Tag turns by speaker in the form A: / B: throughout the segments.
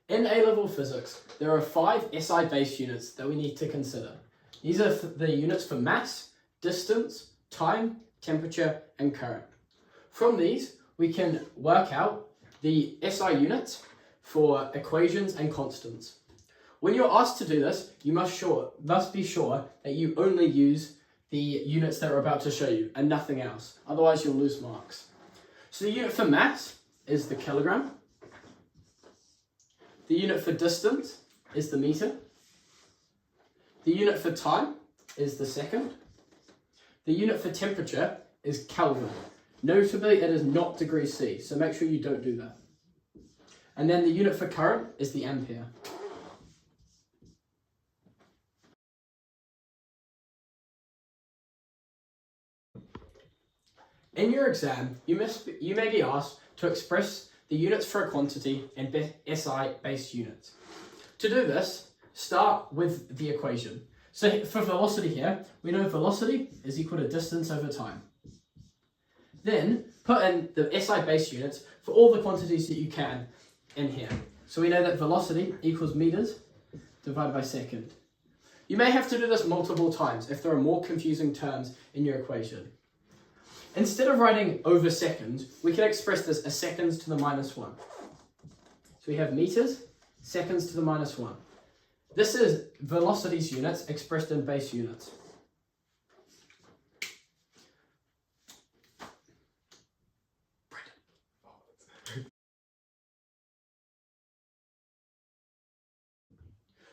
A: In A-level physics, there are 5 SI base units that we need to consider. These are the units for mass, distance, time, temperature, and current. From these, we can work out the SI units for equations and constants. When you're asked to do this, you must be sure that you only use the units that we're about to show you and nothing else. Otherwise, you'll lose marks. So the unit for mass is the kilogram. The unit for distance is the meter. The unit for time is the second. The unit for temperature is Kelvin. Notably, it is not degrees C, so make sure you don't do that. And then the unit for current is the ampere. In your exam, you may be asked to express the units for a quantity in SI base units. To do this, start with the equation. So for velocity here, we know velocity is equal to distance over time. Then put in the SI base units for all the quantities that you can in here. So we know that velocity equals meters divided by second. You may have to do this multiple times if there are more confusing terms in your equation. Instead of writing over seconds, we can express this as seconds to the minus 1. So we have meters, seconds to the minus 1. This is velocity's units expressed in base units.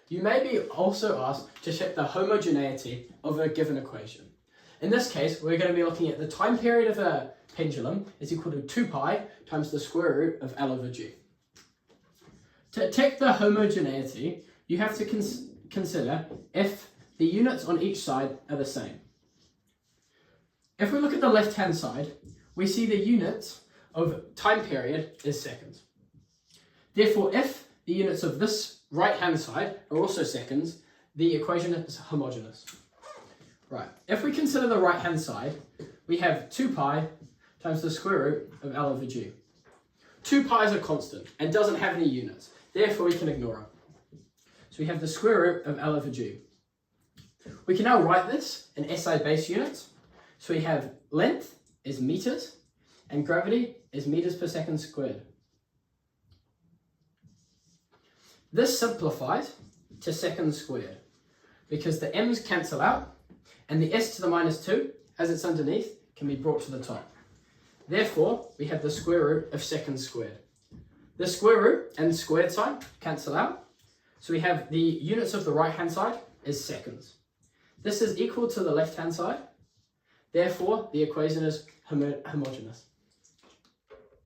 A: You may be also asked to check the homogeneity of a given equation. In this case, we're going to be looking at the time period of a pendulum is equal to 2 pi times the square root of L over G. To check the homogeneity, you have to consider if the units on each side are the same. If we look at the left-hand side, we see the units of time period is seconds. Therefore, if the units of this right-hand side are also seconds, the equation is homogeneous. Right, if we consider the right-hand side, we have 2 pi times the square root of L over G. 2 pi is a constant and doesn't have any units, therefore we can ignore it. So we have the square root of L over G. We can now write this in SI base units. So we have length is meters and gravity is meters per second squared. This simplifies to seconds squared because the m's cancel out and the s to the minus 2, as it's underneath, can be brought to the top. Therefore, we have the square root of seconds squared. The square root and squared sign cancel out. So we have the units of the right-hand side is seconds. This is equal to the left-hand side. Therefore, the equation is homogeneous.